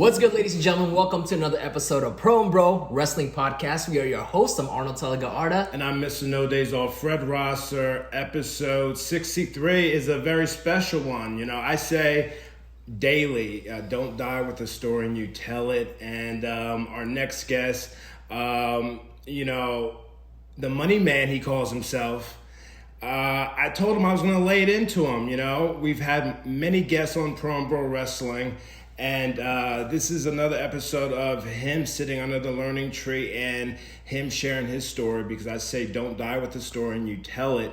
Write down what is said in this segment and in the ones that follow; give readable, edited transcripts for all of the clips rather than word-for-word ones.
What's good, ladies and gentlemen? Welcome to another episode of Pro and Bro Wrestling Podcast. We are your hosts. I'm Arnold Telega Arda. And I'm Mr. No Days Off, Fred Rosser. Episode 63 is a very special one. You know, I say daily, don't die with the story and you tell it. And our next guest, the money man, he calls himself. I told him I was going to lay it into him. You know, we've had many guests on Pro and Bro Wrestling. And this is another episode of him sitting under the learning tree and him sharing his story, because I say don't die with the story and you tell it.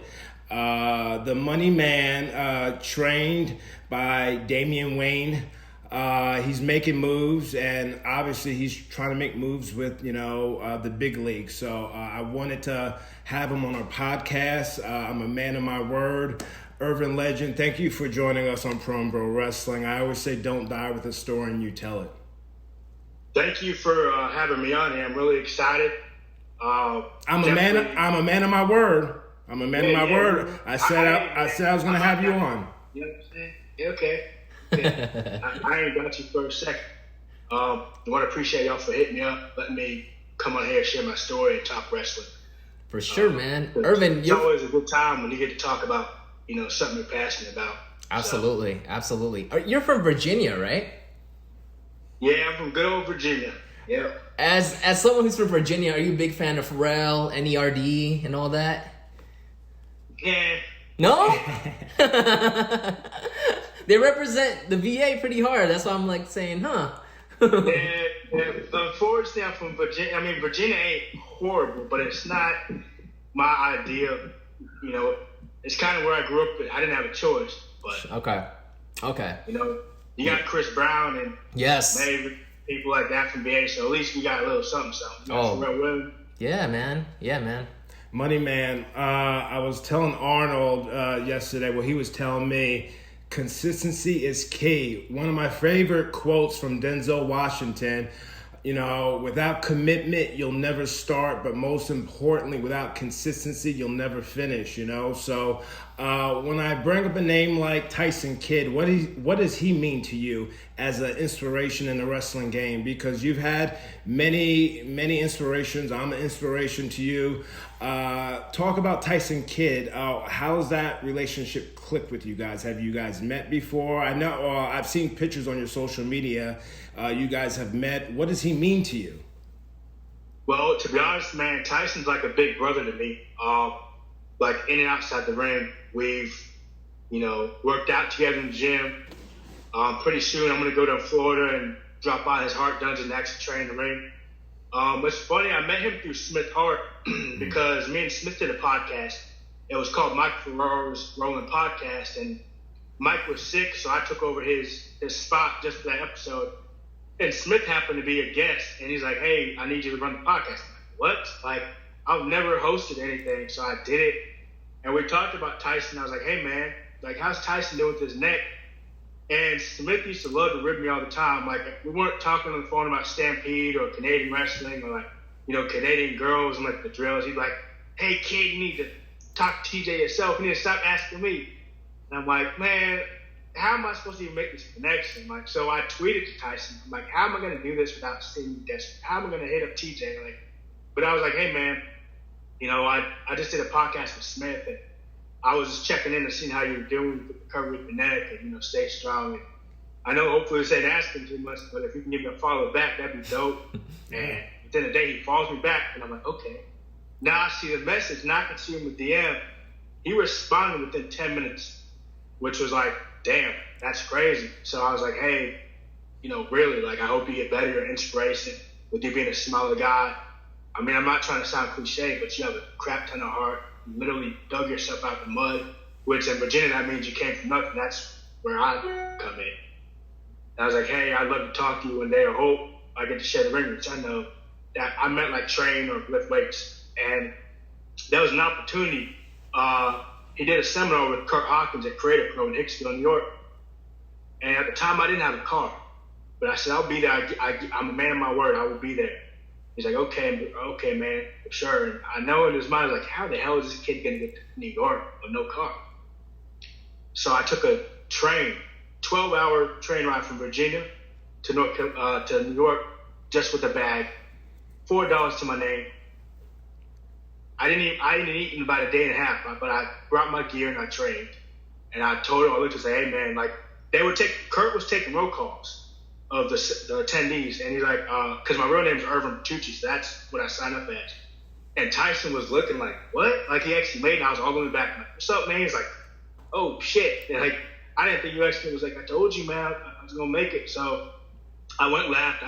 The money man, trained by Damian Wayne. He's making moves, and obviously he's trying to make moves with, the big league. So I wanted to have him on our podcast. I'm a man of my word. Irvin legend, thank you for joining us on Pro and Bro Wrestling. I always say don't die with a story and you tell it. Thank you for having me on here. I'm really excited. I'm a man of my word. I'm a man of my word. I said I was going to have you on. You know what I'm saying? Yeah, okay. I ain't got you for a second. I want to appreciate y'all for hitting me up, letting me come on here and share my story and talk wrestling. For sure, man. Irvin, it's always a good time when you get to talk about something you're passionate about. Absolutely, absolutely. You're from Virginia, right? Yeah, I'm from good old Virginia. Yeah. As someone who's from Virginia, are you a big fan of Pharrell, NERD, and all that? Yeah. No? They represent the VA pretty hard. That's why I'm like saying, huh? yeah. Unfortunately, I'm from Virginia. I mean, Virginia ain't horrible, but it's not my idea. It's kind of where I grew up. I didn't have a choice, but okay. You got Chris Brown and yes, maybe people like that from VA. So at least we got a little something. Yeah, man. Money man. I was telling Arnold yesterday. Well, he was telling me consistency is key. One of my favorite quotes from Denzel Washington. Without commitment, you'll never start, but most importantly, without consistency, you'll never finish, So when I bring up a name like Tyson Kidd, what does he mean to you as an inspiration in the wrestling game? Because you've had many, many inspirations. I'm an inspiration to you. Talk about Tyson Kidd. How's that relationship clicked with you guys? Have you guys met before? I know I've seen pictures on your social media. You guys have met. What does he mean to you? Well, to be honest, man, Tyson's like a big brother to me. Like in and outside the ring, we've, worked out together in the gym. Pretty soon I'm going to go to Florida and drop by his Hart Dungeon and actually train in the ring. It's funny, I met him through Smith Hart because me and Smith did a podcast. It was called Mike Ferraro's Rolling Podcast, and Mike was sick, so I took over his spot just for that episode. And Smith happened to be a guest, and he's like, hey, I need you to run the podcast. I'm like, what? Like, I've never hosted anything, so I did it. And we talked about Tyson. I was like, hey, man, like, how's Tyson doing with his neck? And Smith used to love to rib me all the time. Like, we weren't talking on the phone about Stampede or Canadian wrestling or, Canadian girls and, the drills. He'd be like, hey, kid, you need to talk to TJ yourself. You need to stop asking me. And I'm like, man, how am I supposed to even make this connection? So I tweeted to Tyson. I'm like, how am I going to do this without seeming desperate? How am I going to hit up TJ? But I was like, hey, man, I just did a podcast with Smith, and I was just checking in to see how you were doing with the recovery of the neck and, stay strong. And I know hopefully this ain't asking too much, but if you can give me a follow back, that'd be dope. And within a day, he follows me back, and I'm like, okay. Now I see the message, and I can see him with DM. He responded within 10 minutes, which was like, damn, that's crazy. So I was like, hey, really, I hope you get better. Your inspiration with you being a smaller guy. I mean, I'm not trying to sound cliche, but you have a crap ton of heart. You literally dug yourself out the mud, which in Virginia, that means you came from nothing. That's where I come in. And I was like, hey, I'd love to talk to you one day. I hope I get to share the ring, which I know that I meant train or lift weights. And that was an opportunity. He did a seminar with Kurt Hawkins at Creative Pro in Hicksville, New York. And at the time, I didn't have a car. But I said, I'll be there. I'm a man of my word. I will be there. He's like, okay, man, for sure. And I know in his mind, how the hell is this kid going to get to New York with no car? So I took a train, 12-hour train ride from Virginia to New York just with a bag, $4 to my name. I didn't eat in about a day and a half, but I brought my gear and I trained. And I told her, I looked and said, hey man, like Kurt was taking roll calls of the attendees, and he's like, because my real name is Irvin, so that's what I signed up as. And Tyson was looking like, what? Like he actually made it. And I was all the way back. I'm like, what's up, man? He's like, oh shit. And like, I didn't think you actually was like, I told you, man, I was gonna make it. So I went left.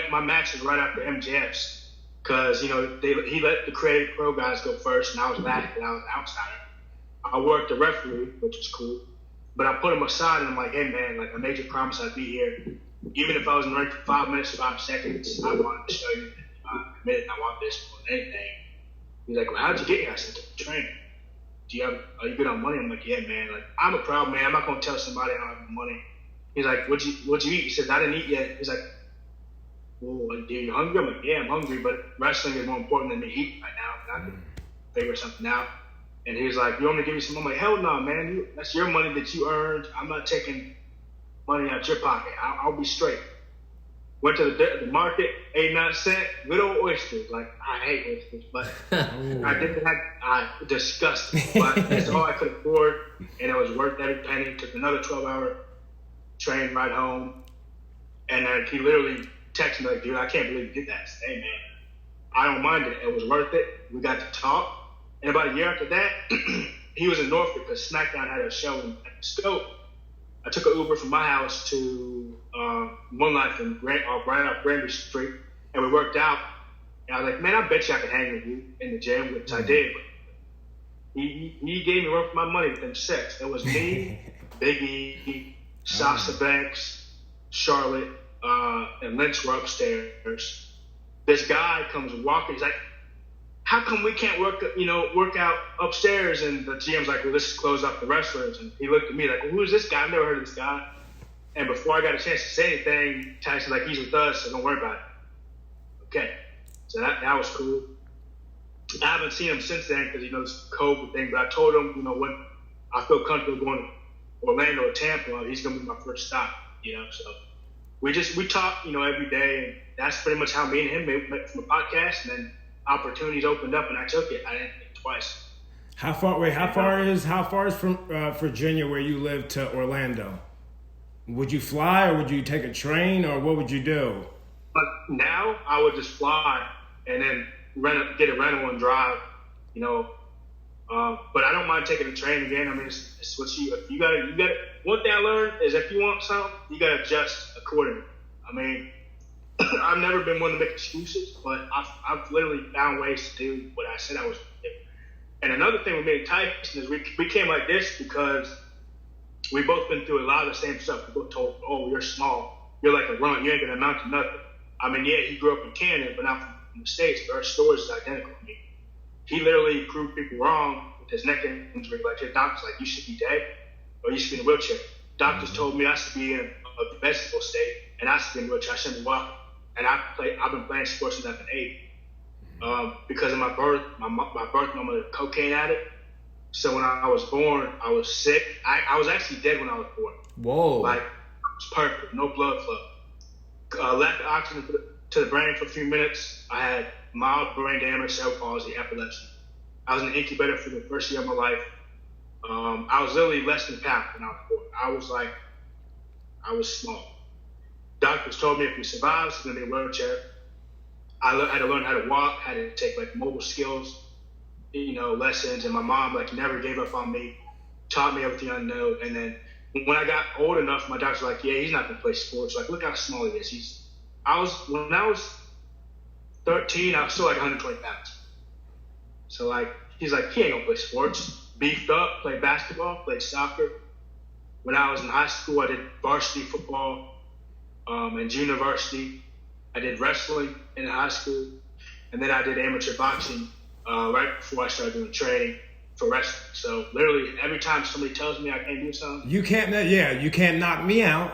My match was right after MJF's, because he let the creative pro guys go first, and I was back, and I was an outsider. I worked the referee, which was cool, but I put him aside, and I'm like, hey man, like I made you promise I'd be here, even if I was in the ring for 5 minutes, 5 seconds. I wanted to show you that I'm committed. And I want this more than anything. He's like, well, how'd you get here? I said, training. Are you good on money? I'm like, yeah, man. Like, I'm a proud man. I'm not gonna tell somebody I don't have money. He's like, what'd you eat? He says, I didn't eat yet. He's like, well, are you hungry? I'm like, yeah, I'm hungry, but wrestling is more important than me eating right now. And I can figure something out. And he was like, you want me to give you some money? I'm like, hell no, man. That's your money that you earned. I'm not taking money out your pocket. I'll be straight. Went to the market, 89 cents, good old oysters. Like, I hate oysters, but I didn't have, disgusting. But that's all I could afford, and it was worth every penny. Took another 12-hour train ride home. And he literally texted me like, dude, I can't believe you did that. I said, hey, man, I don't mind it. It was worth it. We got to talk. And about a year after that, he was in Norfolk because SmackDown had a show at the Scope. I took an Uber from my house to One Life right off Granby Street, and we worked out. And I was like, man, I bet you I could hang with you in the gym, which I did. But he gave me worth my money within 6. It was me, Big E, Sasha Banks, Charlotte, and Lynch were upstairs. This guy comes walking. He's like, how come we can't work out upstairs? And the GM's like, well, let's just close up the wrestlers. And he looked at me like, well, who is this guy? I've never heard of this guy. And before I got a chance to say anything, Tyson's like, he's with us, so don't worry about it. Okay. So that was cool. I haven't seen him since then because he knows COVID thing, but I told him, when I feel comfortable going to Orlando or Tampa, he's going to be my first stop, So we talk, every day, and that's pretty much how me and him met from a podcast, and then opportunities opened up and I took it. I didn't think twice. How far is from Virginia where you live to Orlando? Would you fly, or would you take a train, or what would you do? But now I would just fly and then get a rental and drive, but I don't mind taking a train again. I mean, it's what you got. One thing I learned is if you want something, you got to adjust accordingly. I mean, I've never been one to make excuses, but I've literally found ways to do what I said I was going to do. And another thing with me and Tyson is we came like this because we both been through a lot of the same stuff. We both told, oh, you're small. You're like a runt. You ain't going to amount to nothing. I mean, yeah, he grew up in Canada, but not from the States, but our stories is identical. I mean, he literally proved people wrong with his neck injury. Like, his doctor's like, you should be dead or you should be in a wheelchair. Doctors told me I should be in a vegetable state and I should be in a wheelchair. I shouldn't be walking. And I've been playing sports since I've been 8. Because of my birth, my birth mom was a cocaine addict. So when I was born, I was sick. I was actually dead when I was born. Whoa. Like, it was perfect, no blood flow. Lack of oxygen to the brain for a few minutes. I had mild brain damage, cerebral palsy, epilepsy. I was in the incubator for the first year of my life. I was literally less than a pound when I was born. I was small. Doctors told me if he survives, he's gonna be in a wheelchair. I had to learn how to walk, had to take mobile skills, lessons. And my mom never gave up on me, taught me everything I know. And then when I got old enough, my doctor's like, yeah, he's not gonna play sports. Like, look how small he is. When I was 13, I was still 120 pounds. So he's like, he ain't gonna play sports. Beefed up, played basketball, played soccer. When I was in high school, I did varsity football. In junior varsity, I did wrestling in high school, and then I did amateur boxing right before I started doing training for wrestling. So literally, every time somebody tells me I can't do something, you can't knock me out.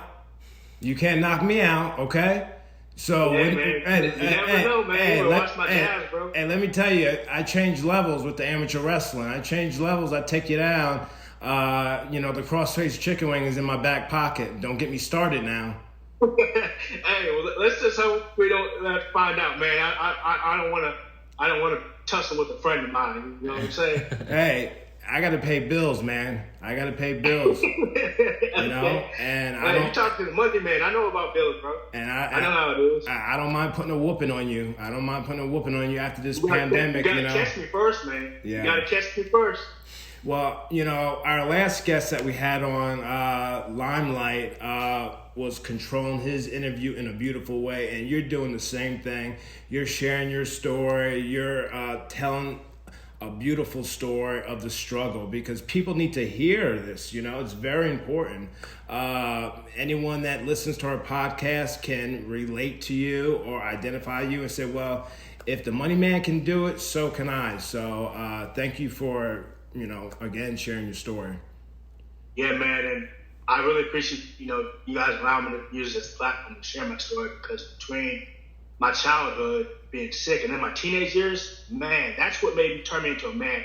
You can't knock me out, okay? So yeah, man. You never know, man. Watch my jabs, bro. And let me tell you, I changed levels with the amateur wrestling. I changed levels. I take you down. The cross-faced chicken wing is in my back pocket. Don't get me started now. Hey, well, let's just hope we don't find out, man. I don't want to tussle with a friend of mine. You know what I'm saying? Hey, I got to pay bills, man. I got to pay bills. You know, and I don't. You talk to the money man. I know about bills, bro. And I know how it is. I don't mind putting a whooping on you. I don't mind putting a whooping on you after this You pandemic. gotta You know, catch me first, man. Yeah. You gotta catch me first. Well, you know, our last guest that we had on Limelight was controlling his interview in a beautiful way, and you're doing the same thing. You're sharing your story. You're telling a beautiful story of the struggle, because people need to hear this. You know, it's very important. Anyone that listens to our podcast can relate to you or identify you and say, well, if the money man can do it, so can I. So thank you for, you know, again, sharing your story. Yeah, man, and I really appreciate, you know, you guys allowing me to use this platform to share my story, because between my childhood, being sick, and then my teenage years, man, that's what made me turn me into a man.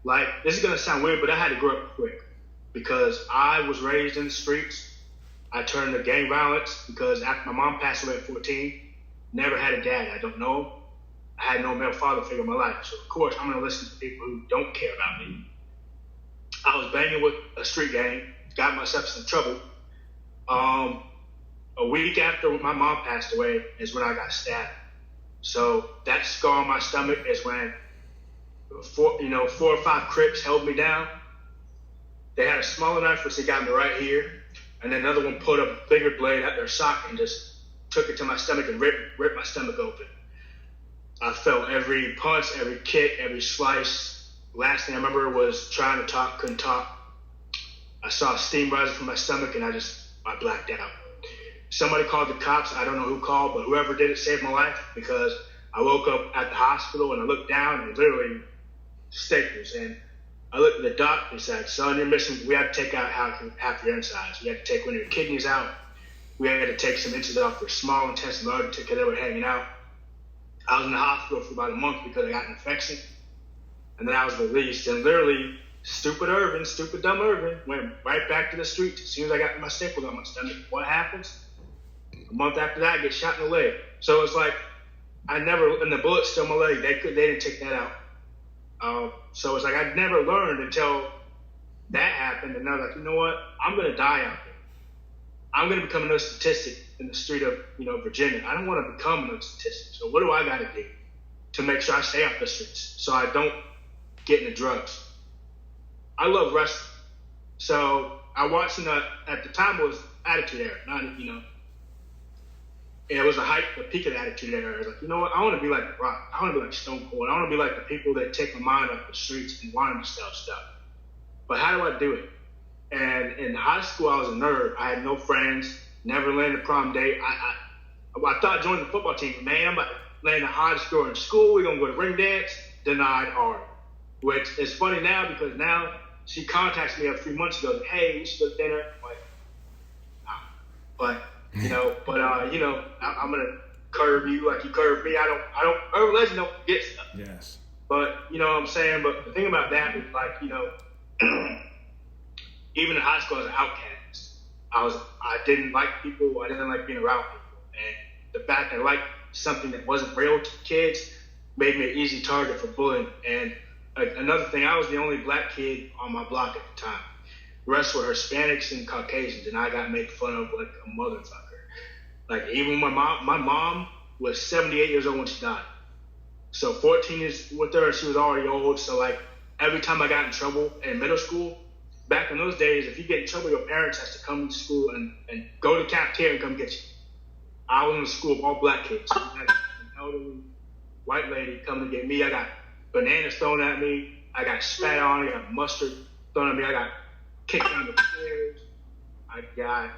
Like, this is gonna sound weird, but I had to grow up quick, because I was raised in the streets. I turned to gang violence because after my mom passed away at 14, never had a dad. I don't know him. I had no male father figure in my life. So, of course, I'm gonna listen to people who don't care about me. I was banging with a street gang, got myself in some trouble. A week after my mom passed away is when I got stabbed. So that scar on my stomach is when 4 or 5 Crips held me down. They had a smaller knife, which they got me right here, and then another one pulled a bigger blade out their sock and just took it to my stomach and ripped my stomach open. I felt every punch, every kick, every slice. Last thing I remember was trying to talk, couldn't talk. I saw steam rising from my stomach, and I blacked out. Somebody called the cops. I don't know who called, but whoever did it saved my life, because I woke up at the hospital and I looked down and literally staples. And I looked at the doctor and said, son, you're missing. We had to take out half your insides. We had to take one of your kidneys out. We had to take some inches off your small intestine in order to get it hanging out. I was in the hospital for about a month because I got an infection. And then I was released. And literally, stupid dumb Irvin, went right back to the streets as soon as I got my staples on my stomach. What happens? A month after that, I get shot in the leg. So it's like, and the bullet's still in my leg. They didn't take that out. So it's like I never learned until that happened. And I was like, you know what? I'm going to die out there. I'm going to become another statistic in the street of, Virginia. I don't want to become another statistic. So what do I got to do to make sure I stay off the streets so I don't get into drugs? I love wrestling. So I watched at the time it was Attitude Era, not, it was the peak of the Attitude Era. I was like, you know what? I want to be like The Rock. I want to be like Stone Cold. I want to be like the people that take my mind off the streets and want to sell stuff. But how do I do it? And in high school, I was a nerd. I had no friends, never landed a prom date. I thought joining the football team, man, I'm about to land the highest score in school. We're going to go to ring dance. Denied hard. Which is funny now, because now she contacts me a few months ago, like, hey, we should go to dinner. I'm like, nah. But, I'm going to curve you like you curve me. Urban legend don't get stuff. Yes. But, you know what I'm saying? But the thing about that is, like, even in high school, I was an outcast. I didn't like people. I didn't like being around people. And the fact that I liked something that wasn't real to kids made me an easy target for bullying. And another thing, I was the only black kid on my block at the time. The rest were Hispanics and Caucasians, and I got made fun of like a motherfucker. Like, even my mom was 78 years old when she died. So 14 years with her, she was already old. So, like, every time I got in trouble in middle school, back in those days, if you get in trouble, your parents has to come to school and go to the cafeteria and come get you. I was in a school of all black kids. I had an elderly white lady coming to get me. I got bananas thrown at me. I got spat on. I got mustard thrown at me. I got kicked down the stairs. I got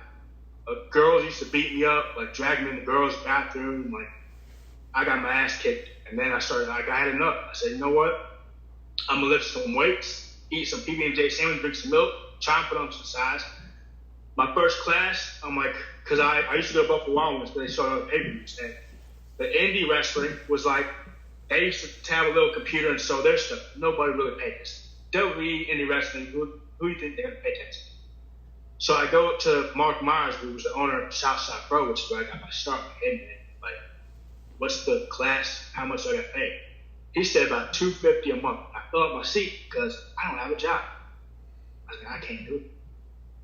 girls used to beat me up, like drag me in the girls' bathroom. Like, I got my ass kicked. And then I had enough. I said, you know what? I'm going to lift some weights, eat some PB&J sandwich, drink some milk, try and put on some size. My first class, I'm like, because I used to go to Buffalo Wild Wings because they showed on the pay-per-views. And the indie wrestling was like, they used to have a little computer and show their stuff. Nobody really paid us. WWE, indie wrestling, who do you think they're going to pay attention to? So I go up to Mark Myers, who was the owner of Southside Pro, which is where I got my start. Hey man, like, what's the class? How much do I got paid? He said about $250 a month. I fill up my seat because I don't have a job. I said, I can't do it.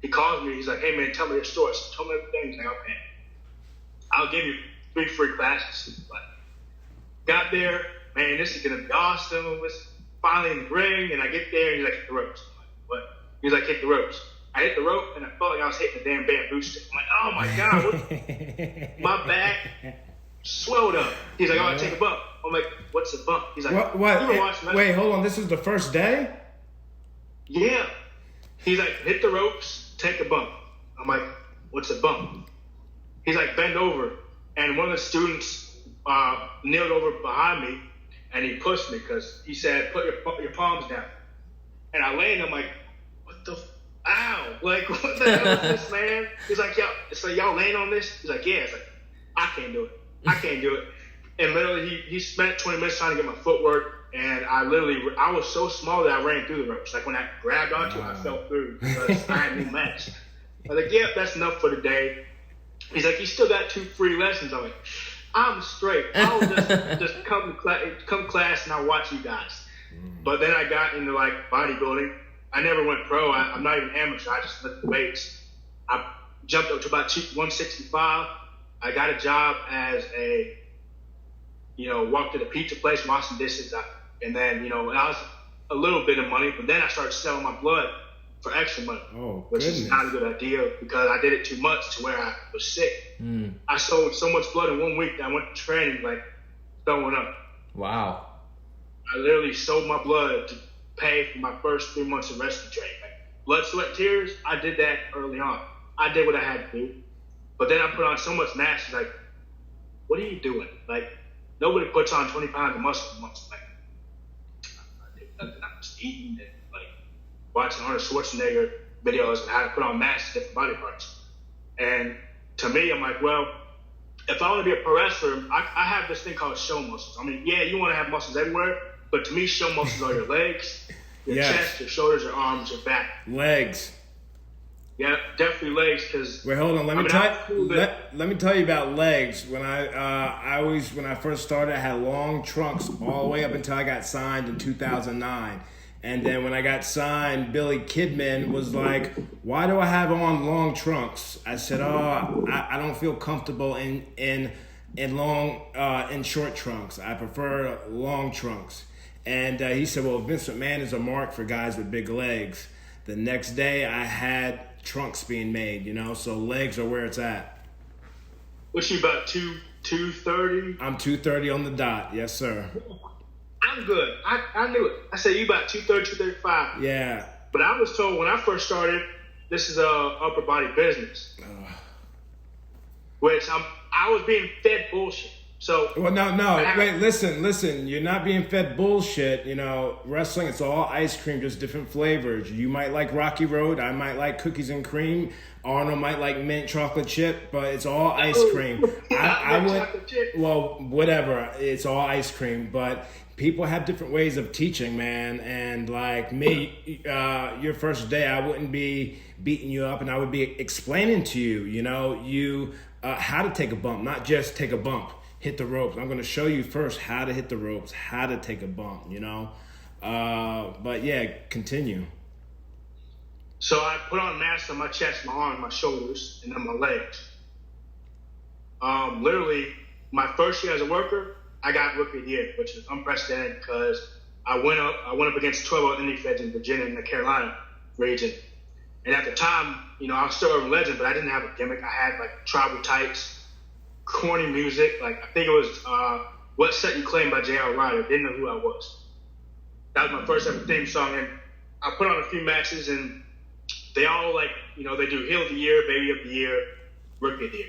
He calls me. He's like, hey man, tell me your story. So tell me everything. He's like, okay, I'll give you 3 free classes. Like, got there, man, this is gonna be awesome. It was finally in the ring, and I get there, and he's like, hit the ropes. I'm like, what? He's like, hit the ropes. I hit the rope, and I felt like I was hitting a damn bamboo stick. I'm like, oh my god, what? My back swelled up. He's like, oh, take a bump. I'm like, what's a bump? He's like, what? Wait, hold on. This is the first day? Yeah. He's like, hit the ropes, take a bump. I'm like, what's a bump? He's like, bend over. And one of the students kneeled over behind me, and he pushed me because he said, put your palms down. And I landed, I'm like, what the ow. Like, what the hell is this, man? He's like, yo, it's like, y'all laying on this? He's like, yeah. It's like, I can't do it. I can't do it. And literally, he spent 20 minutes trying to get my footwork, and I was so small that I ran through the ropes. Like, when I grabbed onto it, I fell through because I had no match. I was like, yeah, that's enough for the day. He's like, you still got 2 free lessons. I'm like, I'm straight. I'll just come class and I'll watch you guys. But then I got into, like, bodybuilding. I never went pro. I'm not even amateur. I just lifted weights. I jumped up to about 165. I got a job as walked to the pizza place, washing dishes. And then, I was a little bit of money. But then I started selling my blood for extra money, which is not a good idea because I did it too much to where I was sick. I sold so much blood in 1 week that I went to training, like, throwing up. Wow. I literally sold my blood to pay for my first 3 months of wrestling training. Like, blood, sweat, tears, I did that early on. I did what I had to do. But then I put on so much mass, like, what are you doing? Like, nobody puts on 20 pounds of muscle in months. Like, I did nothing. I was eating and, like, watching Arnold Schwarzenegger videos and how to put on mass to different body parts. And to me, I'm like, well, if I want to be a pro wrestler, I have this thing called show muscles. I mean, yeah, you want to have muscles everywhere, but to me, show muscles are your legs, your chest, your shoulders, your arms, your back. Legs. Yeah, definitely legs. Because wait, hold on. Let me tell you about legs. When I first started, I had long trunks all the way up until I got signed in 2009. And then when I got signed, Billy Kidman was like, "Why do I have on long trunks?" I said, "Oh, I don't feel comfortable in short trunks. I prefer long trunks." And he said, "Well, Vince McMahon is a mark for guys with big legs." The next day, I had trunks being made, so legs are where it's at. What's you about 230? I'm 230 on the dot, yes sir. I'm good. I knew it. I said you about 230, 235. Yeah. But I was told when I first started, this is a upper body business, which I was being fed bullshit. So well, no. Wait, listen. You're not being fed bullshit. Wrestling, it's all ice cream, just different flavors. You might like Rocky Road. I might like cookies and cream. Arnold might like mint chocolate chip, but it's all ice cream. I would, well, whatever. It's all ice cream, but people have different ways of teaching, man. And like me, your first day, I wouldn't be beating you up, and I would be explaining to you, how to take a bump, not just take a bump. Hit the ropes. I'm going to show you first how to hit the ropes, how to take a bump, But yeah, continue. So I put on mass on my chest, my arms, my shoulders, and then my legs. Literally, my first year as a worker, I got Rookie of the Year, which is unprecedented because I went up against 12 indie feds in Virginia and the Carolina region. And at the time, I was still Urban Legend, but I didn't have a gimmick. I had like tribal tights, corny music. Like I think it was "What Set You Claim" by J.R. Ryder. Didn't know who I was. That was my first ever theme song, and I put on a few matches, and they all they do Heel of the Year, Baby of the Year, Rookie of the Year.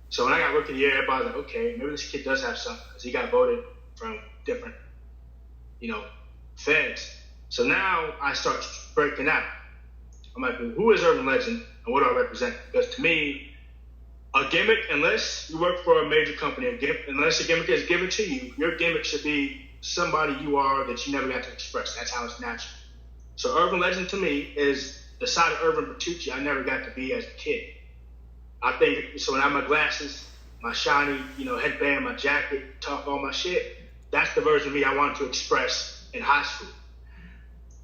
So when I got Rookie of the Year, everybody was like, okay, maybe this kid does have something because he got voted from different, feds. So now I start breaking out. I'm like, well, who is Urban Legend and what do I represent? Because to me, a gimmick, unless you work for a major company, unless a gimmick is given to you, your gimmick should be somebody you are that you never got to express. That's how it's natural. So Urban Legend to me is the side of Irvin Bertucci I never got to be as a kid. I think so. When I have my glasses, my shiny, headband, my jacket, talk all my shit. That's the version of me I wanted to express in high school.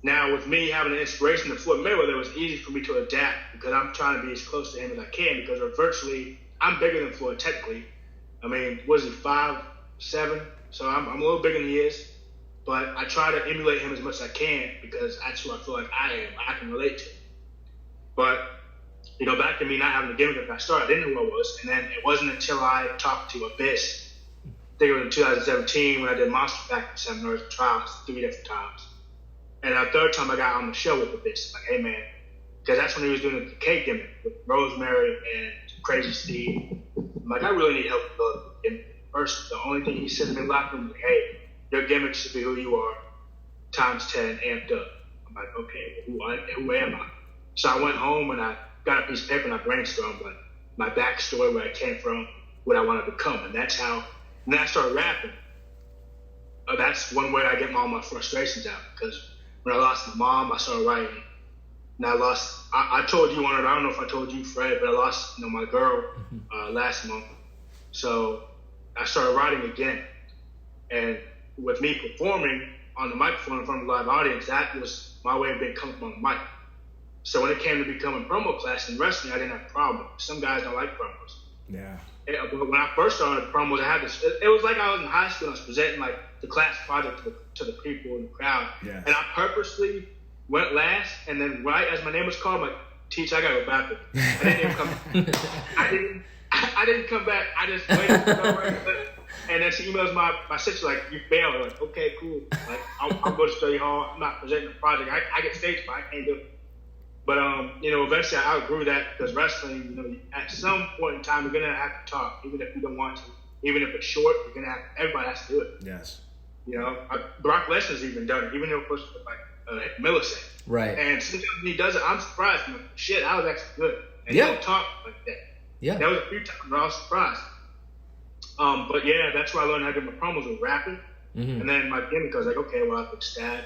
Now, with me having an inspiration of Floyd Mayweather, it was easy for me to adapt because I'm trying to be as close to him as I can because I'm bigger than Floyd technically. I mean, was he 5'7"? So I'm a little bigger than he is. But I try to emulate him as much as I can because that's who I feel like I am. I can relate to. But, back to me not having a gimmick at I started, I didn't know who I was. And then it wasn't until I talked to Abyss, I think it was in 2017 when I did Monster Factory seminars and trials 3 different times. And the third time I got on the show with Abyss, like, hey man, because that's when he was doing the cake gimmick with Rosemary and Crazy Steve. I'm like, I really need help with the gimmick. First, the only thing he said to me in the locker room was, like, hey, your gimmick should be who you are, times 10, amped up. I'm like, okay, who am I? So I went home and I got a piece of paper and I brainstormed like my backstory, where I came from, what I want to become. And that's how, and then I started rapping. That's one way I get all my frustrations out because when I lost my mom, I started writing. And I told you I don't know if I told you, Fred, but I lost, my girl last month. So I started writing again. And with me performing on the microphone in front of a live audience, that was my way of being comfortable on the mic. So when it came to becoming promo class in wrestling, I didn't have a problem. Some guys don't like promos. Yeah. But when I first started promos, I had this. It was like I was in high school and I was presenting like the class project to the people in the crowd. Yeah. And I purposely went last, and then right as my name was called, I'm like, teacher, I gotta go bathroom. I didn't even come. I didn't come back. I just waited to go right there. And then she emails my sister like, you failed. I'm like, okay, cool. Like, I'll go to study hall. I'm not presenting the project. I get stage fright. I can't do it. But, eventually I outgrew that because wrestling, at some point in time, you're going to have to talk, even if you don't want to. Even if it's short, everybody has to do it. Yes. Brock Lesnar's even done it, even though it was like a millisecond. Right. And sometimes when he does it, I'm surprised. I'm like, shit, I was actually good. And he don't talk like that. Yeah. That was a few times where I was surprised. But yeah, that's where I learned how to do my promos with rapping. Mm-hmm. And then my gimmick, I was like, okay, well, I've been stabbed.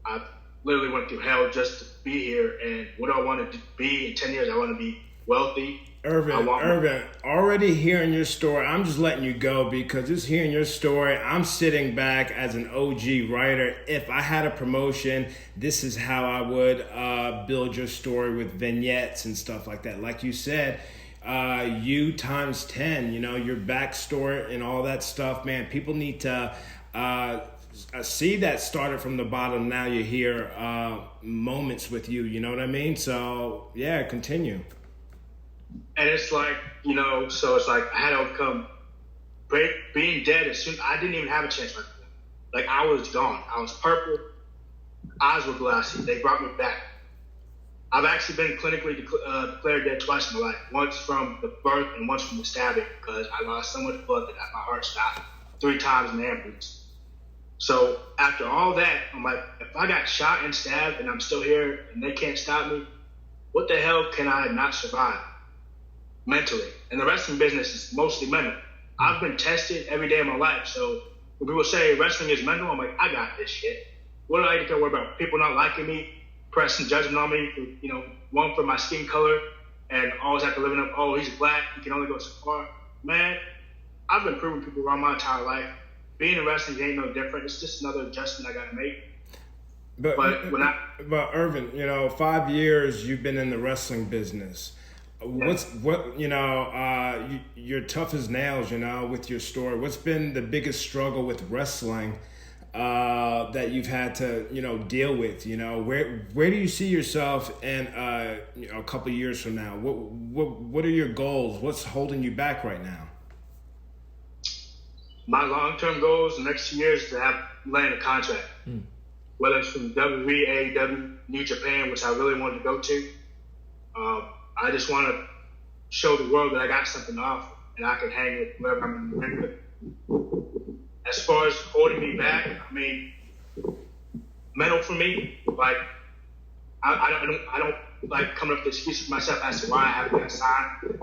I literally went through hell just to be here. And what do I want to be in 10 years? I want to be wealthy. Irvin, already hearing your story, I'm just letting you go because just hearing your story, I'm sitting back as an OG writer. If I had a promotion, this is how I would build your story with vignettes and stuff like that. Like you said, you times 10, your backstory and all that stuff, man. People need to see that started from the bottom. Now you hear moments with you, you know what I mean? So, yeah, continue. And it's like, so it's like I had to overcome being dead as soon. I didn't even have a chance right before. Like, I was gone. I was purple. Eyes were glassy. They brought me back. I've actually been clinically declared dead twice in my life. Once from the birth and once from the stabbing because I lost so much blood that my heart stopped 3 times in the ambulance. So after all that, I'm like, if I got shot and stabbed and I'm still here and they can't stop me, what the hell can I not survive mentally? And the wrestling business is mostly mental. I've been tested every day of my life. So when people say wrestling is mental, I'm like, I got this shit. What do I need to worry about? People not liking me, pressing judgment on me, for, one for my skin color, and always have to live up, oh, he's black, he can only go so far. Man, I've been proving people wrong my entire life. Being in wrestling ain't no different. It's just another adjustment I got to make. But Irvin, 5 years you've been in the wrestling business. Yeah. You're tough as nails, with your story. What's been the biggest struggle with wrestling that you've had to, deal with? Where do you see yourself in a couple of years from now? What are your goals? What's holding you back right now? My long-term goals the next 2 years is to land a contract. Whether it's from WWE, AEW, New Japan, which I really wanted to go to. I just want to show the world that I got something to offer and I can hang with whoever I'm in the ring with. As far as holding me back, I mean, mental for me, like, I don't like coming up with excuses for myself as to why I haven't got signed.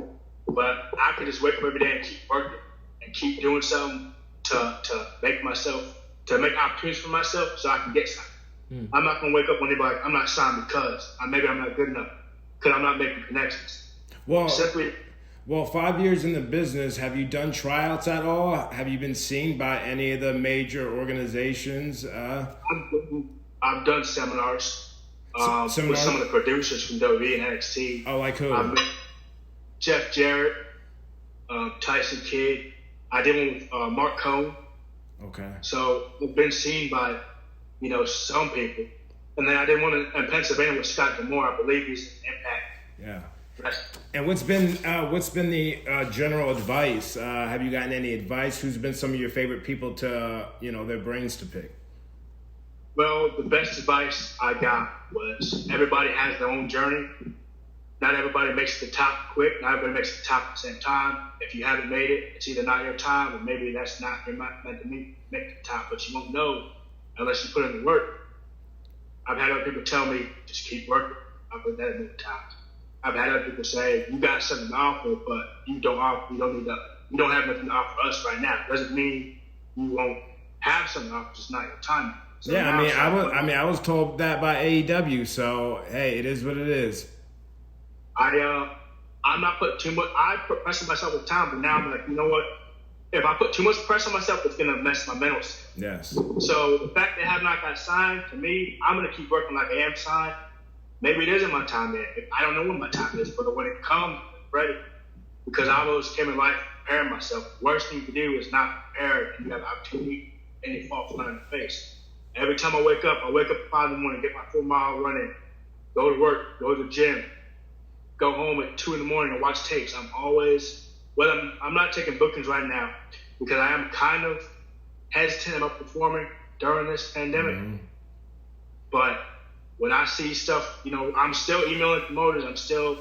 But I can just wake up every day and keep working and keep doing something to make opportunities for myself so I can get something. I'm not gonna wake up one day like I'm not signed because maybe I'm not good enough because I'm not making connections. Well, Simply. Well, 5 years in the business, have you done tryouts at all? Have you been seen by any of the major organizations? I've done seminars with some of the producers from WWE and NXT. Oh, like who? Jeff Jarrett, Tyson Kidd. I did one with Mark Cohn. Okay. So I've been seen by, some people. And then I did one in Pennsylvania with Scott D'Amore. I believe he's an Impact. Yeah. And what's been the general advice? Have you gotten any advice? Who's been some of your favorite people to their brains to pick? Well, the best advice I got was everybody has their own journey. Not everybody makes the top quick. Not everybody makes the top at the same time. If you haven't made it, it's either not your time or maybe that's not you're not meant to make the top. But you won't know unless you put in the work. I've had other people tell me just keep working. I've heard that many times. I've had other people say, you got something to offer, but you don't have nothing to offer us right now. It doesn't mean you won't have something to offer, just not your time. So yeah, I was told that by AEW, so hey, it is what it is. I'm not putting too much, I put pressure on myself with time, but now I'm like, you know what? If I put too much pressure on myself, it's gonna mess my mental state. Yes. So the fact that I have not got signed, to me, I'm gonna keep working like I am signed. Maybe it isn't my time yet. I don't know when my time is, but when it comes, I'm ready. Because I always came in life preparing myself. The worst thing you can do is not prepare and you have an opportunity and you fall flat in the face. Every time I wake up at 5 in the morning, get my 4-mile running, go to work, go to the gym, go home at 2 in the morning and watch tapes. I'm not taking bookings right now because I am kind of hesitant about performing during this pandemic. Mm-hmm. But when I see stuff, I'm still emailing promoters. I'm still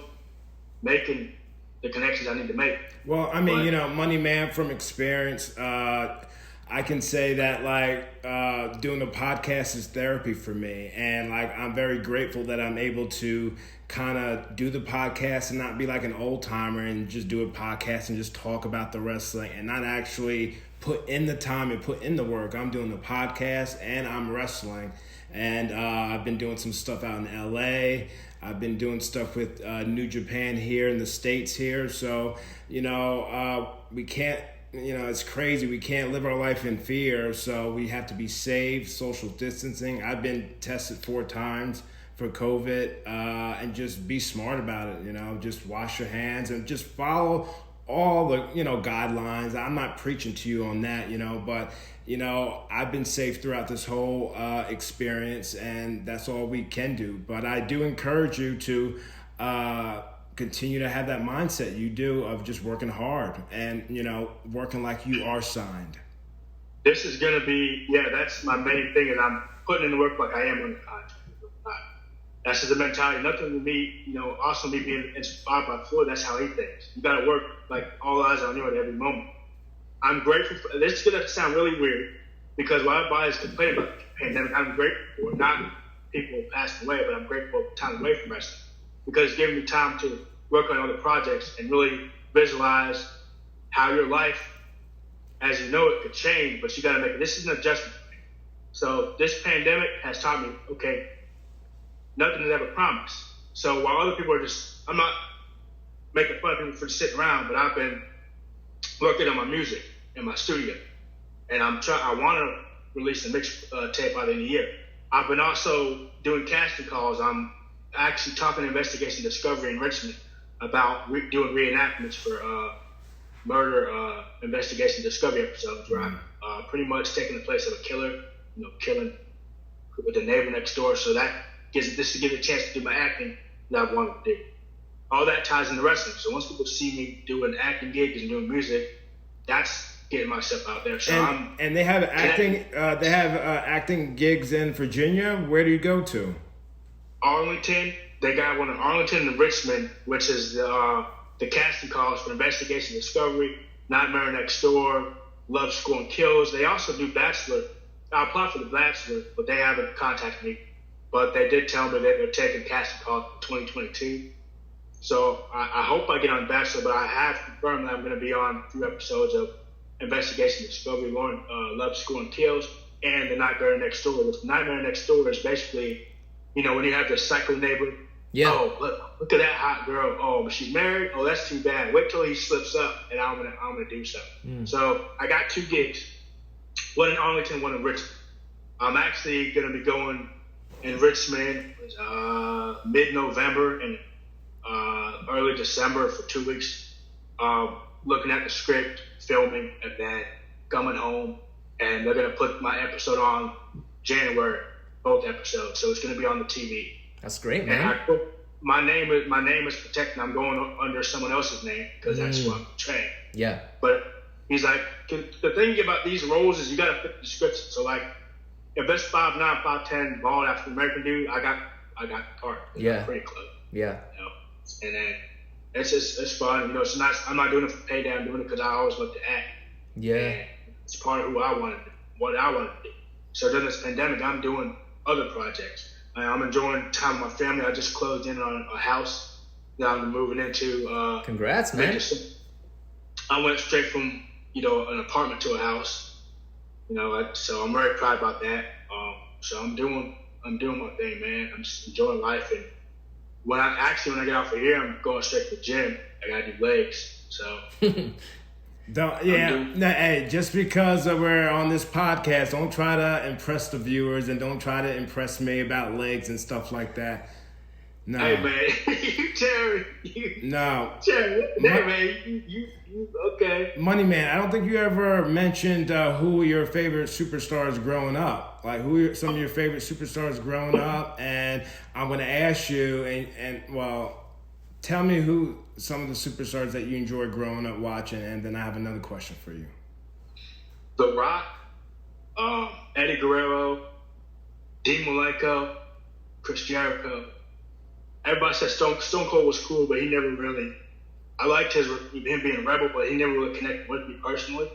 making the connections I need to make. Well, Money Man, from experience, I can say that doing the podcast is therapy for me. And I'm very grateful that I'm able to kind of do the podcast and not be like an old timer and just do a podcast and just talk about the wrestling and not actually put in the time and put in the work. I'm doing the podcast and I'm wrestling. And I've been doing some stuff out in LA. I've been doing stuff with New Japan here in the States here. So, we can't, it's crazy. We can't live our life in fear. So we have to be safe, social distancing. I've been tested 4 times for COVID and just be smart about it. Just wash your hands and just follow all the, guidelines. I'm not preaching to you on that, but I've been safe throughout this whole experience, and that's all we can do. But I do encourage you to continue to have that mindset you do of just working hard and, working like you are signed. This is going to be, that's my main thing, and I'm putting in the work like I am on the contract. That's just the mentality. Nothing with me, also me being inspired by Floyd, that's how he thinks. You got to work like all eyes on you at every moment. I'm grateful for this. Is going to sound really weird because while everybody's complaining about the pandemic, I'm grateful for it. Not people passing away, but I'm grateful for time away from wrestling because it's giving me time to work on other projects and really visualize how your life, as you know it, could change, but you got to make it. This is an adjustment for me. So this pandemic has taught me, okay, nothing is ever promised. So while other people are I'm not making fun of people for sitting around, but I've been working on my music in my studio, and I want to release a mix tape by the end of the year. I've been also doing casting calls. I'm actually talking to Investigation Discovery in Richmond about doing reenactments for murder Investigation Discovery episodes where I'm pretty much taking the place of a killer, killing with the neighbor next door. So that gives me a chance to do my acting that I wanted to do. All that ties into wrestling. So once people see me doing acting gigs and doing music, that's getting myself out there. So and they have acting. They have acting gigs in Virginia. Where do you go to? Arlington. They got one in Arlington and Richmond, which is the casting calls for Investigation Discovery, Nightmare Next Door, Love, School, and Kills. They also do Bachelor. I applied for the Bachelor, but they haven't contacted me. But they did tell me that they're taking casting calls for 2022. So I hope I get on Bachelor, but I have confirmed that I'm going to be on a few episodes of Investigation Discovery, Love, School, and Kills. and The Nightmare Next Door. The Nightmare Next Door is basically, when you have the psycho neighbor. Yeah. Oh, look at that hot girl. Oh, but she's married. Oh, that's too bad. Wait till he slips up, and I'm gonna do something. So I got 2 gigs. One in Arlington, one in Richmond. I'm actually gonna be going in Richmond mid-November and early December for 2 weeks. Looking at the script, filming, and then coming home, and they're gonna put my episode on January, both episodes. So it's gonna be on the TV. That's great, man. And my name is protected. I'm going under someone else's name because that's what I'm portraying. Yeah. But he's like, the thing about these roles is you got to fit the description. So like, if it's 5'9", 5'10", bald African American dude, I got the part. Yeah. I'm pretty close. Yeah. And then it's fun. It's nice. I'm not doing it for payday. I'm doing it because I always love to act. Yeah. And it's part of what I wanted to do. So during this pandemic, I'm doing other projects. I'm enjoying time with my family. I just closed in on a house that I'm moving into. Congrats, man. I went straight from, an apartment to a house. So I'm very proud about that. So I'm doing my thing, man. I'm just enjoying life. And when I get off of here, I'm going straight to the gym. I gotta do legs. So Hey, just because we're on this podcast, don't try to impress the viewers and don't try to impress me about legs and stuff like that. No. Hey man, Terry. Terry. Hey man, you okay? Money Man, I don't think you ever mentioned who were your favorite superstars growing up. Like who are some of your favorite superstars growing up? And I'm gonna ask you and tell me who some of the superstars that you enjoyed growing up watching, and then I have another question for you. The Rock, Eddie Guerrero, Dean Malenko, Chris Jericho. Everybody said Stone Cold was cool, but he never really. I liked him being a rebel, but he never really connected with me personally.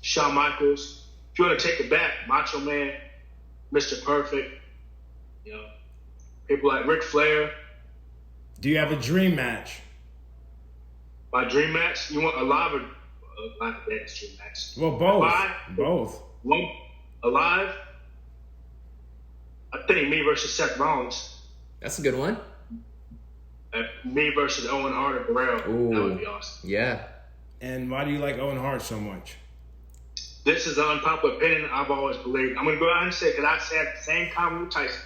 Shawn Michaels. If you want to take it back, Macho Man, Mr. Perfect. People like Ric Flair. Do you have a dream match? My dream match? You want a live or not a dance dream match? Well, both. Alive? Both. One alive? I think me versus Seth Rollins. That's a good one. Me versus Owen Hart or Guerrero. Ooh. That would be awesome. Yeah. And why do you like Owen Hart so much? This is an unpopular opinion I've always believed. I'm going to go out and say, because I said the same comment with Tyson.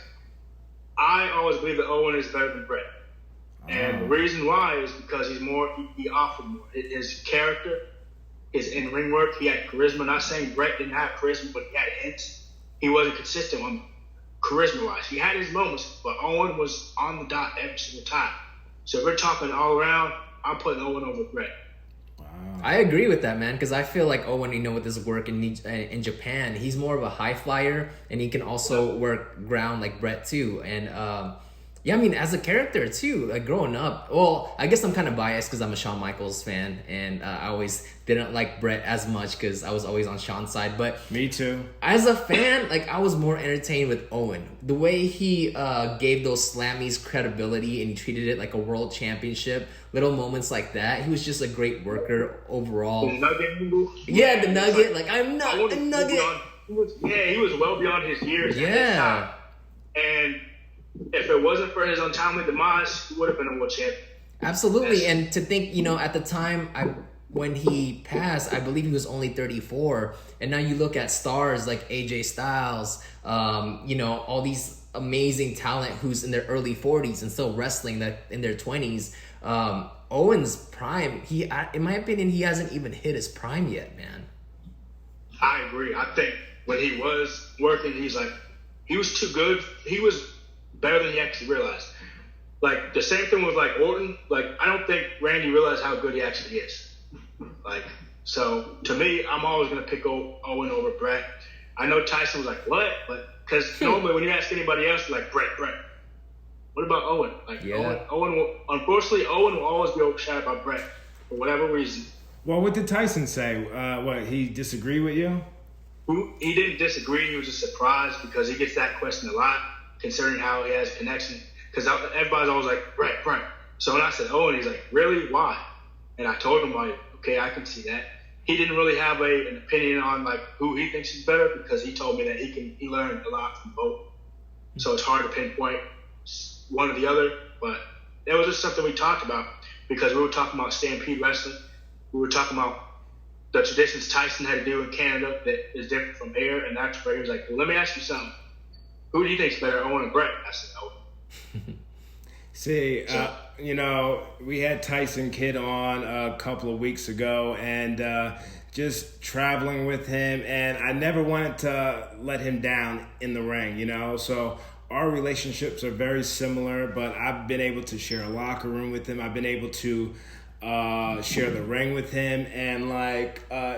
I always believe that Owen is better than Brett. And the reason why is because he offered more. His character, his in-ring work, he had charisma. Not saying Brett didn't have charisma, but he had hints. He wasn't consistent on charisma-wise. He had his moments, but Owen was on the dot every single time. So if we're talking all around, I'm putting Owen over Brett. I agree with that, man, because I feel like Owen, with his work in Japan, he's more of a high flyer, and he can also work ground like Brett too. And as a character too, like growing up, well, I guess I'm kind of biased because I'm a Shawn Michaels fan, and I always didn't like Brett as much because I was always on Shawn's side. But me too. As a fan, I was more entertained with Owen. The way he gave those Slammies credibility and he treated it like a world championship. Little moments like that. He was just a great worker overall. The Nugget. Yeah, the Nugget. I'm not a Nugget. He was well beyond his years. Yeah. And if it wasn't for his untimely demise, he would have been a world champion. Absolutely. And to think, at the time when he passed, I believe he was only 34. And now you look at stars like AJ Styles, all these amazing talent who's in their early 40s and still wrestling in their 20s. Owen's prime, in my opinion, he hasn't even hit his prime yet, man. I agree. I think when he was working, he was too good. He was better than he actually realized. The same thing with Orton. I don't think Randy realized how good he actually is. So to me, I'm always gonna pick Owen over Brett. I know Tyson was like, what? But because normally when you ask anybody else, you're like Brett. What about Owen? Owen unfortunately, Owen will always be overshadowed by Brett for whatever reason. Well, what did Tyson say? He disagreed with you? He didn't disagree. He was just surprised because he gets that question a lot, considering how he has a connection. Because everybody's always like, Brett. So when I said Owen, he's like, really? Why? And I told him, okay, I can see that. he didn't really have an opinion on like who he thinks is better because he told me that he learned a lot from both. So it's hard to pinpoint one or the other, but it was just something we talked about because we were talking about Stampede Wrestling. We were talking about the traditions Tyson had to do in Canada that is different from here, and that's where he was like, well, let me ask you something. Who do you think's better, Owen or Brett? I said, Owen. See, we had Tyson Kidd on a couple of weeks ago, and just traveling with him, and I never wanted to let him down in the ring, so our relationships are very similar, but I've been able to share a locker room with him. I've been able to share the ring with him, and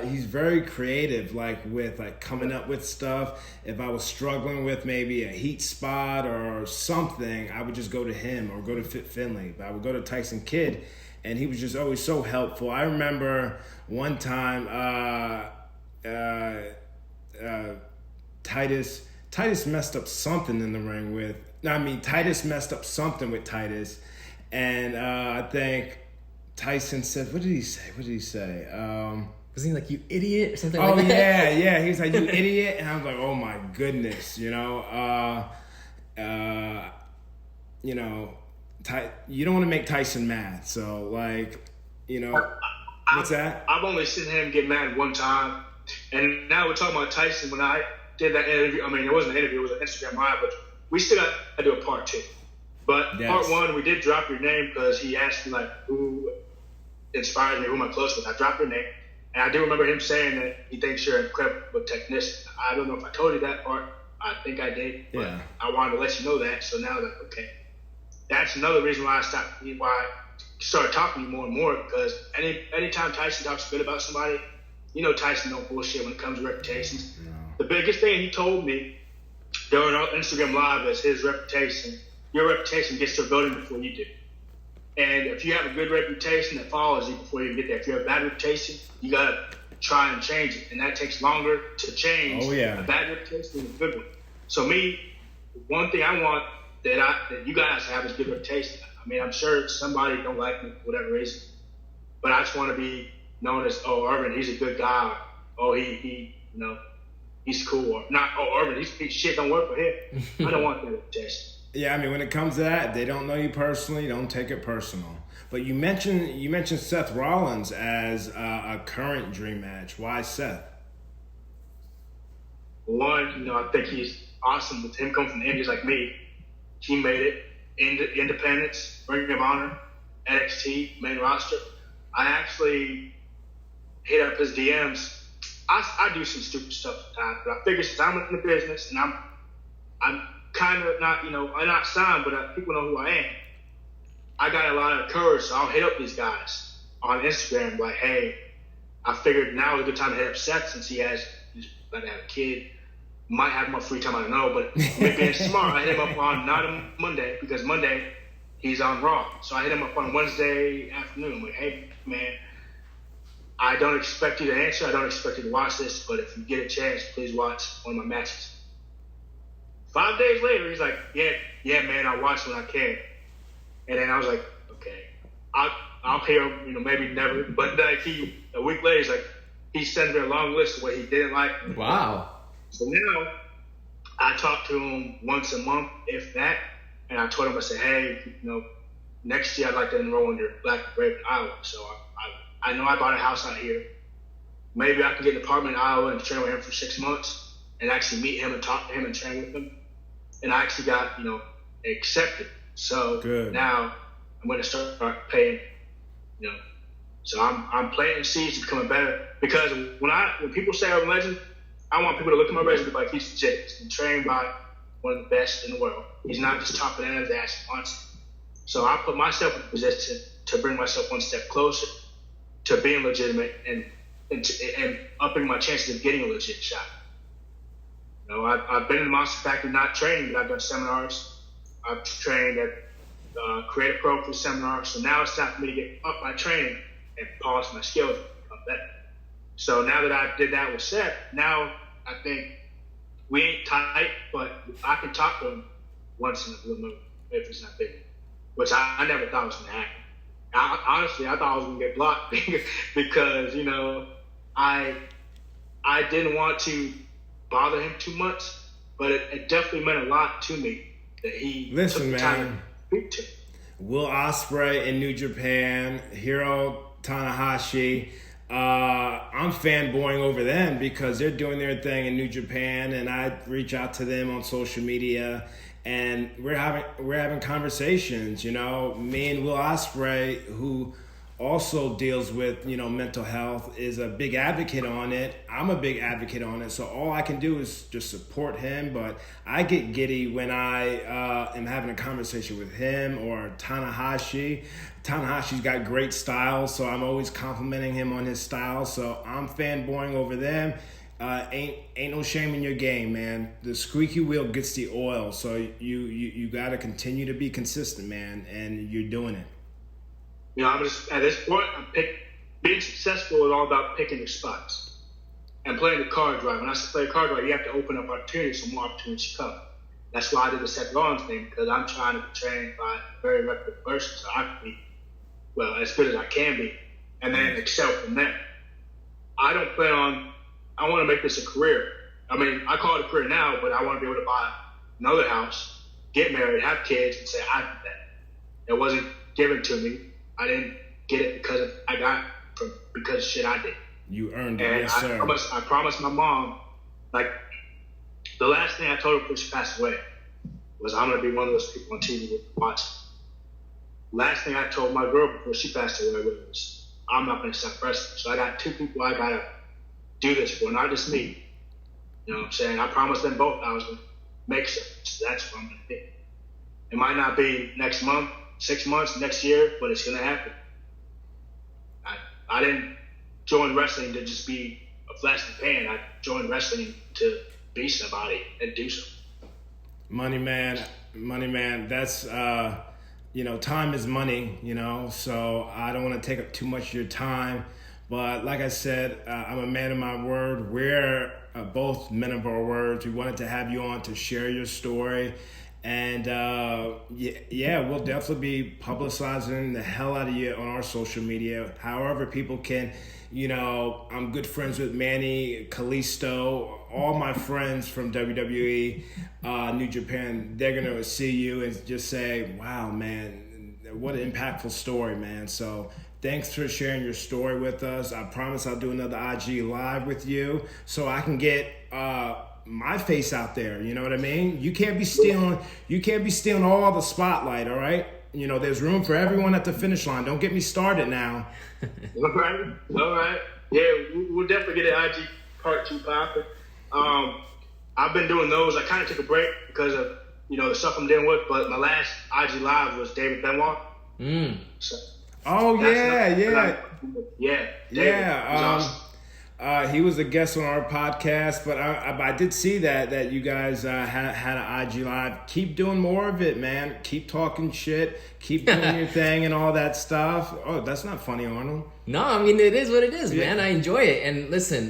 he's very creative, with coming up with stuff. If I was struggling with maybe a heat spot or something, I would just go to him or go to Fit Finley. But I would go to Tyson Kidd, and he was just always so helpful. I remember one time Titus messed up something in the ring Titus messed up something with Titus, and I think Tyson said, what did he say? Was he like, you idiot, or something like that? Oh, yeah. He was like, you idiot. And I was like, oh my goodness, you don't want to make Tyson mad. So, what's that? I've only seen him get mad one time. And now we're talking about Tyson. When I did that interview, I mean, it wasn't an interview, it was an Instagram Live, but we still got to do a part 2. But yes. Part 1, we did drop your name because he asked me, who inspired me, who am I close with? I dropped your name. And I do remember him saying that he thinks you're an incredible technician. I don't know if I told you that part. I think I did. But yeah. I wanted to let you know that. So now, okay. That's another reason why I started talking to you more and more, because anytime Tyson talks good about somebody, Tyson don't bullshit when it comes to reputations. No. The biggest thing he told me during our Instagram Live is his reputation. Your reputation gets to a building before you do. And if you have a good reputation, that follows you before you get there. If you have a bad reputation, you got to try and change it. And that takes longer to change a bad reputation than a good one. So one thing I want that you guys have is good reputation. I mean, I'm sure somebody don't like me for whatever reason, but I just want to be known as, Irvin, he's a good guy. He's cool. Or not, Irvin, he's shit don't work for him. I don't want that reputation. Yeah, I mean, when it comes to that, they don't know you personally. Don't take it personal. But you mentioned Seth Rollins as a current dream match. Why Seth? One, I think he's awesome. With him coming from the Indies like me, he made it. Independence, Ring of Honor, NXT, main roster. I actually hit up his DMs. I do some stupid stuff sometimes, but I figure since I'm in the business and I'm kind of not, I'm not signed, but people know who I am. I got a lot of courage, so I'll hit up these guys on Instagram, like, hey, I figured now is a good time to hit up Seth since he's about to have a kid. Might have more free time, I don't know, but being smart, I hit him up on not on Monday, because Monday he's on Raw. So I hit him up on Wednesday afternoon. I'm like, hey, man, I don't expect you to answer. I don't expect you to watch this, but if you get a chance, please watch one of my matches. 5 days later, he's like, yeah, man, I'll watch when I can. And then I was like, okay, I'll hear him, maybe never. But a week later, he's like, he sent me a long list of what he didn't like. Wow. So now I talk to him once a month, if that, and I told him, I said, hey, next year I'd like to enroll in your Black Raven, Iowa. So I know I bought a house out here. Maybe I can get an apartment in Iowa and train with him for 6 months and actually meet him and talk to him and train with him. And I actually got, accepted. So good. Now I'm going to start paying, So I'm planting seeds to becoming better, because when people say I'm a legend, I want people to look at my resume like he's legit. He's been trained by one of the best in the world. He's not just talking out of his ass once. So I put myself in a position to bring myself one step closer to being legitimate and upping my chances of getting a legit shot. I've been in the Monster Factory not training, but I've done seminars. I've trained at Creative Pro for seminars. So now it's time for me to get up my training and polish my skills and become better. So now that I did that with Seth, now I think we ain't tight, but I can talk to him once in a blue moon if it's not big, which I never thought was going to happen. Honestly, I thought I was going to get blocked because, I didn't want to bother him too much, but it definitely meant a lot to me that he took the time to speak to me. Will Ospreay in New Japan, Hiro Tanahashi. I'm fanboying over them because they're doing their thing in New Japan, and I reach out to them on social media, and we're having conversations. You know, me and Will Ospreay, who also deals with mental health, is a big advocate on it. I'm a big advocate on it, so all I can do is just support him. But I get giddy when I am having a conversation with him or Tanahashi. Tanahashi's got great style, so I'm always complimenting him on his style. So I'm fanboying over them. Ain't no shame in your game, man. The squeaky wheel gets the oil, so you got to continue to be consistent, man, and you're doing it. I'm just at this point. Being successful is all about picking your spots and playing the card right. When I say play the card right, you have to open up opportunities, so more opportunities come. That's why I did the Seth Rollins thing, because I'm trying to be trained by a very reputable person, so I can be as good as I can be, and then excel from there. I want to make this a career. I mean, I call it a career now, but I want to be able to buy another house, get married, have kids, and say I did that. It wasn't given to me. I didn't get it because of shit I did. You earned it, and yes, sir. I promised my mom, like, the last thing I told her before she passed away was I'm going to be one of those people on TV with watch. Last thing I told my girl before she passed away was I'm not going to stop wrestling. So I got two people I got to do this for, not just me. You know what I'm saying? I promised them both I was going to make something. So that's what I'm going to do. It might not be next month, 6 months, next year, but it's going to happen. I didn't join wrestling to just be a flash in the pan. I joined wrestling to be somebody and do something. Money man, that's, time is money, so I don't want to take up too much of your time. But like I said, I'm a man of my word. We're both men of our words. We wanted to have you on to share your story. And we'll definitely be publicizing the hell out of you on our social media. However people can, I'm good friends with Manny, Kalisto, all my friends from WWE, New Japan. They're going to see you and just say, wow, man, what an impactful story, man. So thanks for sharing your story with us. I promise I'll do another IG Live with you so I can get my face out there. You know what I mean? You can't be stealing all the spotlight, all right? There's room for everyone at the finish line. Don't get me started now. All right. Yeah, we'll definitely get an IG part 2 popping. I've been doing those. I kind of took a break because of, the stuff I'm dealing with, but my last IG Live was David Benoit. So Yeah. David, awesome. He was a guest on our podcast, but I did see that you guys had an IG Live. Keep doing more of it, man. Keep talking shit. Keep doing your thing and all that stuff. Oh, that's not funny, Arnold. No, I mean, it is what it is, man. I enjoy it. And listen,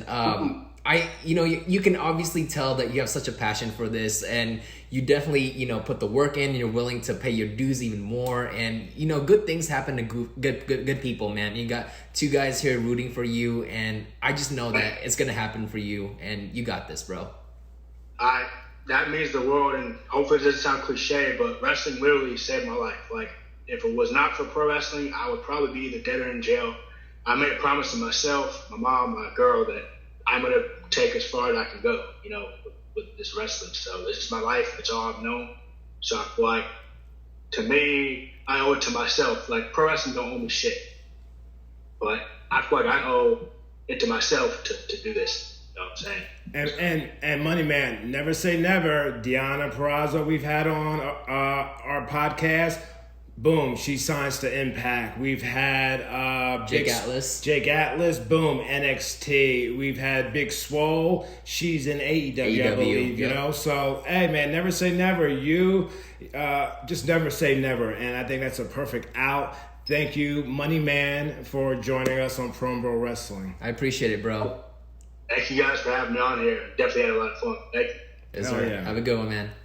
you can obviously tell that you have such a passion for this, and you definitely, put the work in. You're willing to pay your dues even more, and good things happen to good people, man. You got two guys here rooting for you, and I just know that it's gonna happen for you, and you got this, bro. That means the world, and hopefully it doesn't sound cliche, but wrestling literally saved my life. Like, if it was not for pro wrestling, I would probably be either dead or in jail. I made a promise to myself, my mom, my girl, that I'm going to take as far as I can go, with this wrestling. So this is my life. It's all I've known. So I feel like, to me, I owe it to myself. Like, pro wrestling don't owe me shit. But I feel like I owe it to myself to do this. You know what I'm saying? And Money Man, never say never. Deonna Purrazzo, we've had on our podcast. Boom, she signs to Impact. We've had Jake Atlas. Boom, NXT. We've had Big Swole. She's in AEW, I believe. Yep. So hey, man, never say never. You just never say never, and I think that's a perfect out. Thank you, Money Man, for joining us on Pro Bro Wrestling. I appreciate it, bro. Thank you guys for having me on here. Definitely had a lot of fun. Thank you. Yes, sir. Yeah. Have a good one, man.